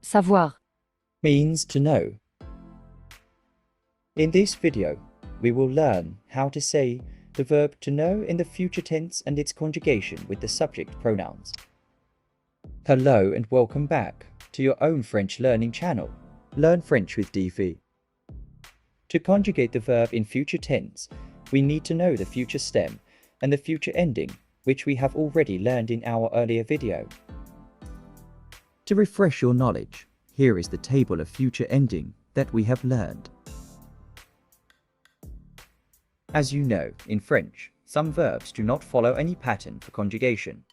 Savoir. means to know. In this video, we will learn how to say the verb to know in the future tense and its conjugation with the subject pronouns. Hello and welcome back to your own French learning channel, Learn French with Di.Vi. To conjugate the verb in future tense, we need to know the future stem and the future ending, which we have already learned in our earlier video. To refresh your knowledge, here is the table of future ending that we have learned. As you know, in French, some verbs do not follow any pattern for conjugation.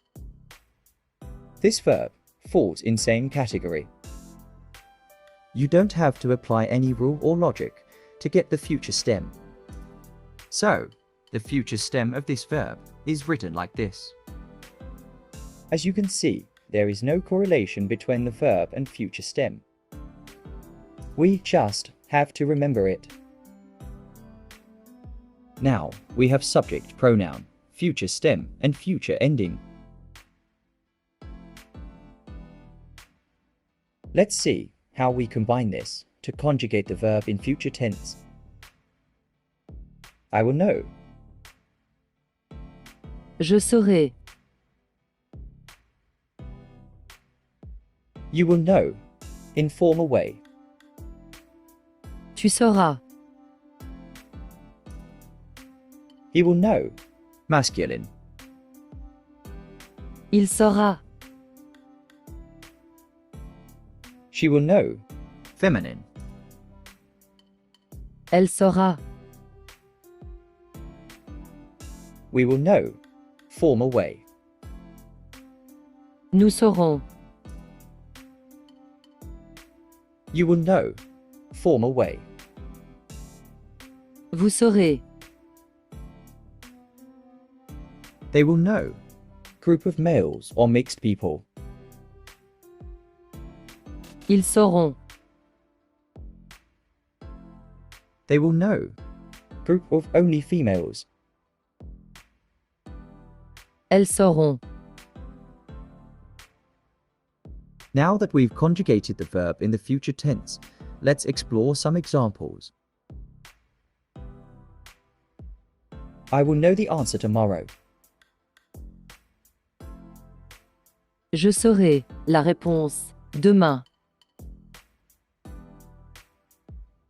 This verb falls in same category. You don't have to apply any rule or logic to get the future stem. So, the future stem of this verb is written like this. As you can see, there is no correlation between the verb and future stem. We just have to remember it. Now, we have subject pronoun, future stem, and future ending. Let's see how we combine this to conjugate the verb in future tense. I will know. Je saurai. You will know, in formal way. Tu sauras. He will know, masculine. Il saura. She will know, feminine. Elle saura. We will know, formal way. Nous saurons. You will know, formal way. Vous saurez. They will know, group of males or mixed people. Ils sauront. They will know, group of only females. Elles sauront. Now that we've conjugated the verb in the future tense, let's explore some examples. I will know the answer tomorrow. Je saurai la réponse demain.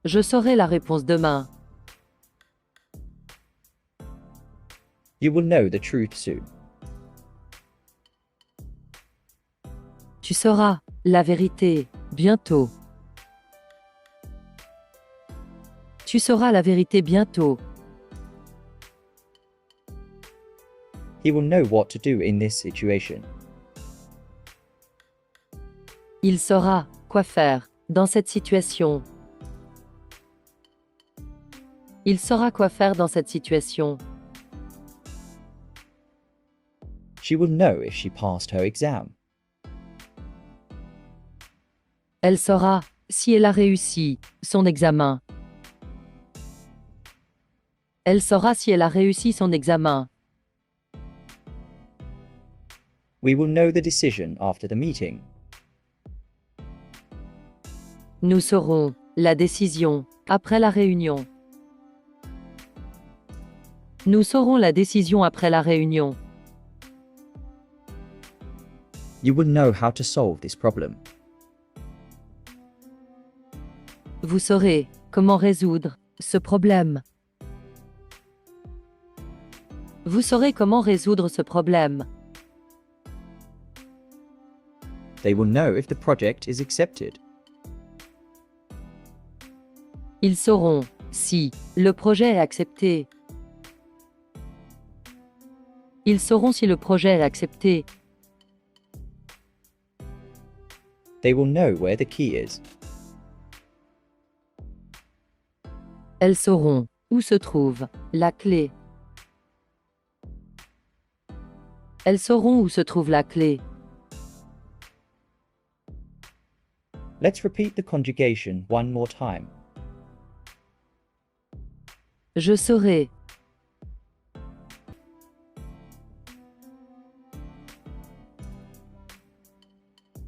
Je saurai la réponse demain. You will know the truth soon. Tu sauras la vérité bientôt. Tu sauras la vérité bientôt. He will know what to do in this situation. Il saura quoi faire dans cette situation. Il saura quoi faire dans cette situation. She will know if she passed her exam. Elle saura si elle a réussi son examen. Elle saura si elle a réussi son examen. We will know the decision after the meeting. Nous saurons la décision après la réunion. Nous saurons la décision après la réunion. You will know how to solve this problem. Vous saurez comment résoudre ce problème. Vous saurez comment résoudre ce problème. They will know if the project is accepted. Ils sauront si le projet est accepté. Ils sauront si le projet est accepté. They will know where the key is. Elles sauront où se trouve la clé. Elles sauront où se trouve la clé. Let's repeat the conjugation one more time. Je saurai.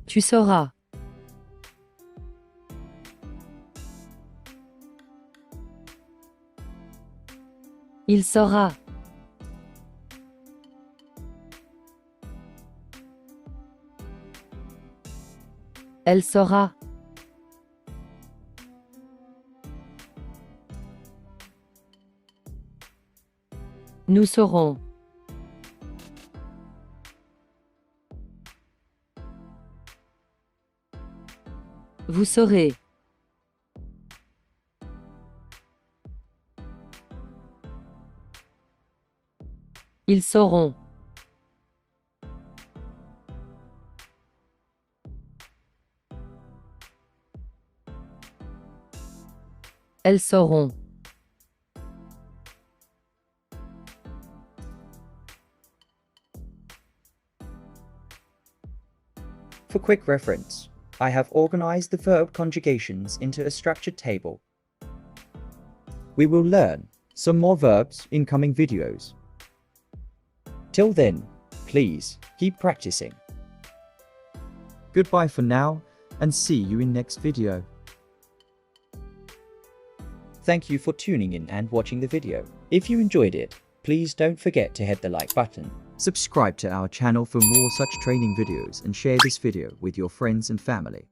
Tu sauras. Il saura. Elle saura. Nous saurons. Vous saurez. Ils sauront. Elles sauront. For quick reference, I have organized the verb conjugations into a structured table. We will learn some more verbs in coming videos. Till then, please keep practicing. Goodbye for now and see you in next video. Thank you for tuning in and watching the video. If you enjoyed it, please don't forget to hit the like button. Subscribe to our channel for more such training videos and share this video with your friends and family.